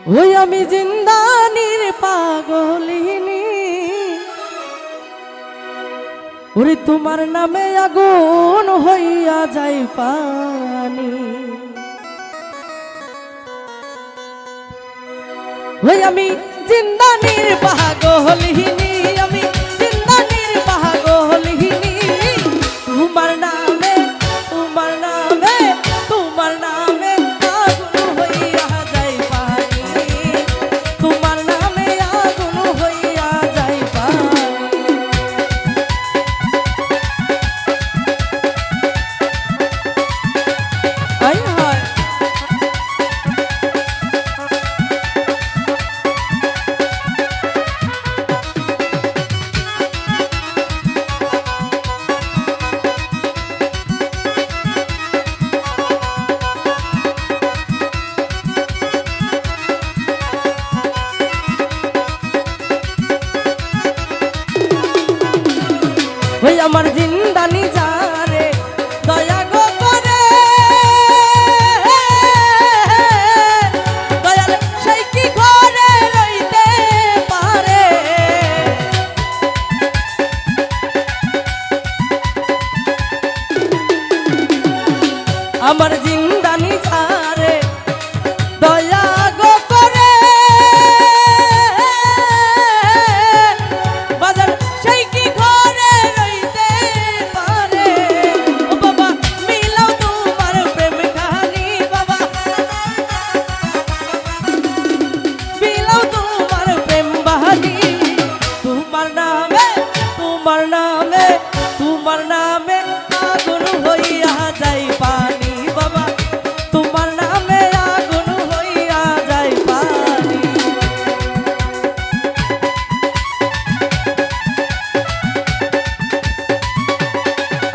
ওই আমি জিন্দানির পাগলিনী, ওরে তোমার নামে আগুন হইয়া যায় পানি। ওই আমি জিন্দানির পাগলিনী, আমি জিন্দানির পাগলিনী, তোমার নামে তোমার নামে তোমার নামে আগুন হইয়া যায় পানি, তোমার নামে আগুন হইয়া যায় পানি। হায় হায় ওই আমার জিন্দানি যারে দয়া গো করে, দয়াল সেই কি ঘরে রইতে পারে। আমার জিন্দানি যারে দয়া গো করে, বাজার সেই কি ঘরে রইতে পারে। ও বাবা মিলাও তোমার প্রেম কাহিনী, বাবা মিলাও তোমার প্রেম বাহিনী, তোমার নামে তোমার নামে তোমার নামে আগুন হইয়া যায় পানি, বাবা তোমার নামে আগুন হইয়া যায় পানি।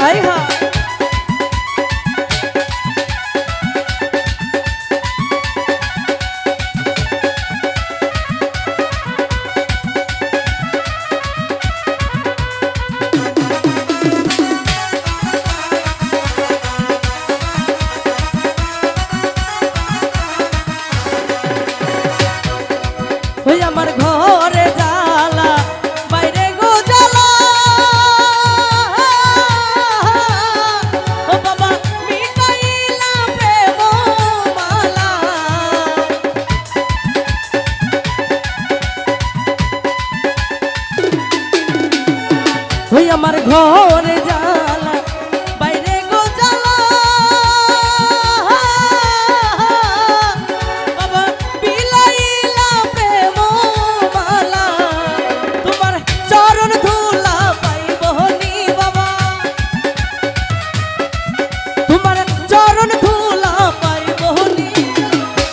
আই হায় ওই আমার ঘরে জ্বালা বাইরে গো জ্বালা, ও বাবা মিটাইলা প্রেম মালা। ওই আমার ঘরে জ্বালা বাইরে গো জ্বালা, বাবা বিলাইলা প্রেম মালা। তোমার চরণ ধুলা পাইব নি বাবা, তোমার চরণ ধুলা পাইব নি,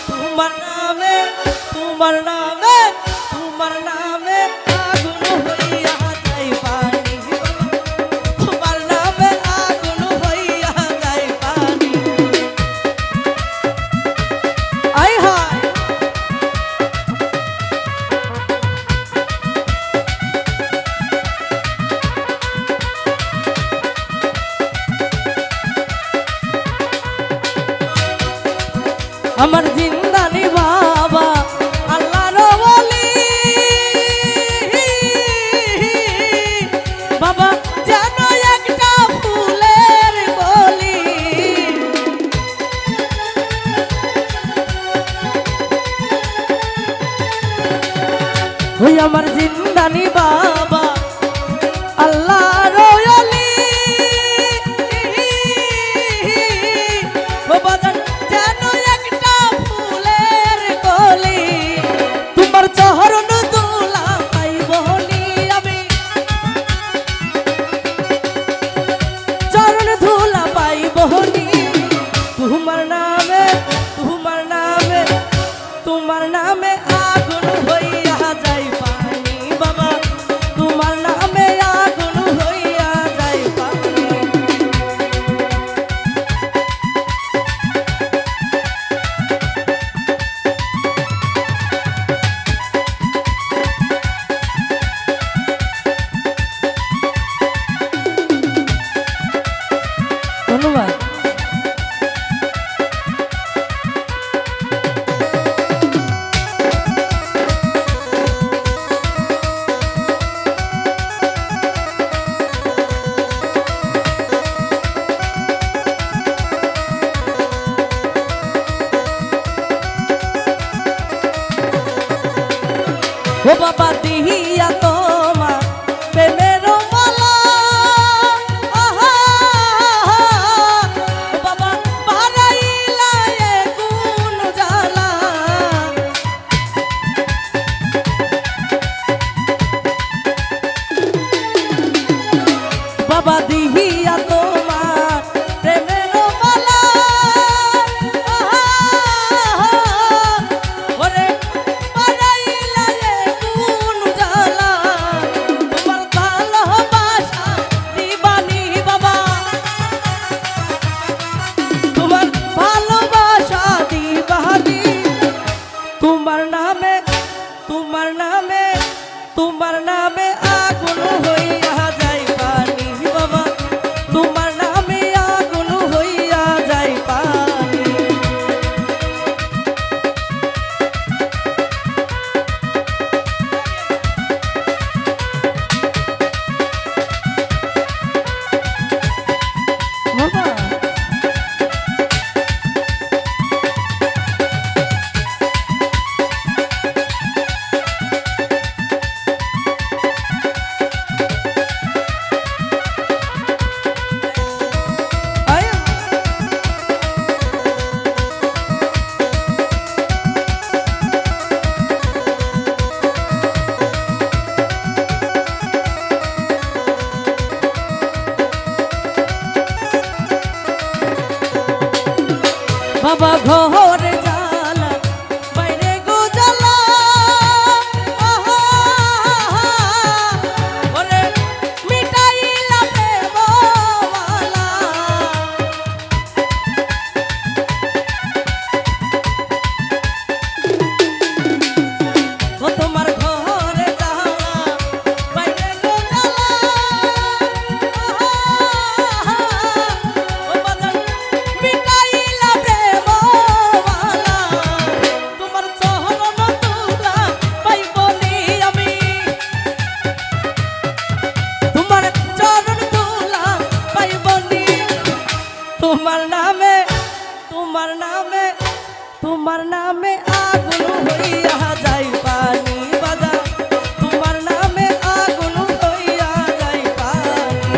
তোমার নামে তোমার নামে তোমার নামে আগুন হইয়া যায় পানি, তোমার নামে আগুন হইয়া যায় পানি। আয় হায় আমার জিন্দানি বাবা আল্লাহর ওলি, বাবা যেন একটা ফুলের কলি। ওই আমার জিন্দানি বাবা আল্লাহর ওলি, ও বাজান যেন একটা ফুলের কলি। তোমার চরণ ধুলা পাইব নি আমি, চরণ ধুলা পাইব নি, তোমার নামে তোমার নামে তোমার নামে আগুন হইয়া যায় পানি, বাবা ও বাবা দিহিয়া তোমার প্রেমের মালা আহা ও বাবা বাড়াইলা এ কোন জ্বালা বাবা দিহিয়া তোমার প্রেমের মালা আহা ওরে বাড়াইলা এ কোন জ্বালা তোমার ভালোবাসা দিবানি বাবা তোমার ভালোবাসা দিবানি তোমার নামে তোমার নামে তোমার নামে আগুন হইয়া যায় পানি বাবা তোমার নামে আগুন হইয়া যায় পানি বাবা বাবা ঘরে জ্বালা বাইরে গো জ্বালা আহা ওরে মিটাইলা প্রেমওয়ালা ও তোমার ঘরে জ্বালা বাইরে গো জ্বালা আহা ও বাজান মিটাইলা প্রেমওয়ালা তোমার চরণ তুলা পাইবনি আমি তোমার চরণ তুলা পাইবনি তোমার নামে তোমার নামে তোমার নামে আগুন হইয়া যায় পানি বাজা তোমার নামে আগুন হইয়া যায় পানি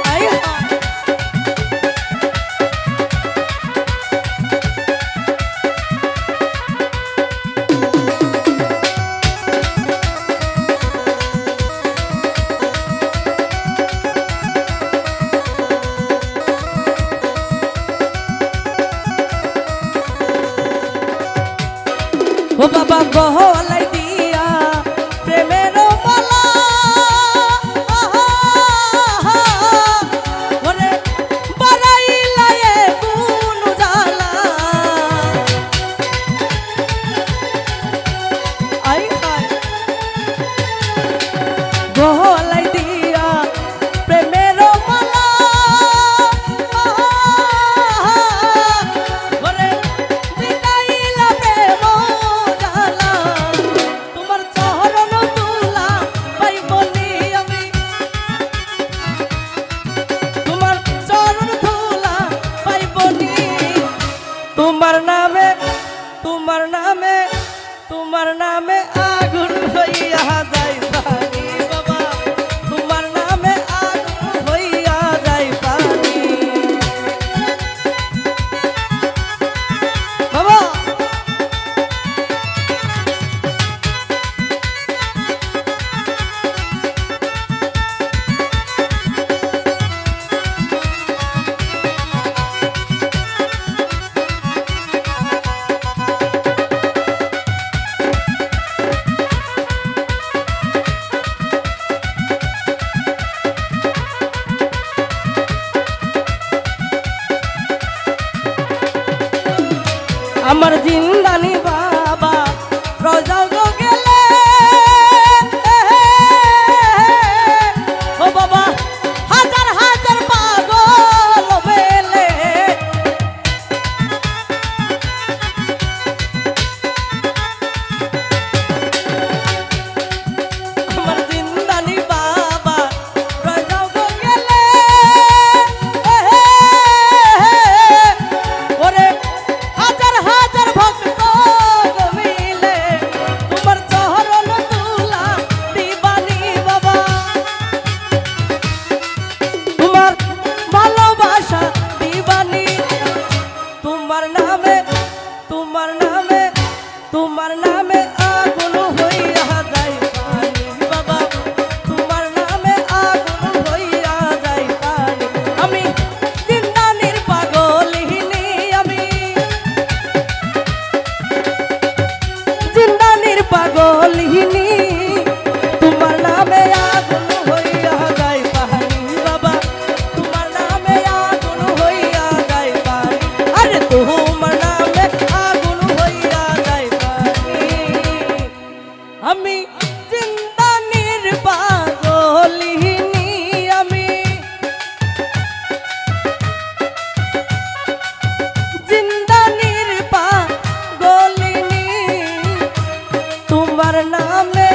আই হা ও বাবা গহলাই দিয়া প্রেমের মালা আহা ওরে বাড়াইলা এ কোন জ্বালা আই হায় গহলাই দিয়া প্রেমের মালা আহা ওরে মিটাইলা প্রেম জ্বালা তোমার চরণ তুলা পাইবনি আমি তোমার চরণ তুলা পাইবনি তোমার নামে তোমার নামে তোমার নামে আগুন হইয়া যায় পানি বাবা আমি জিন্দানির পাগলিনী আমি জিন্দানির পাগলিনী তোমার নামে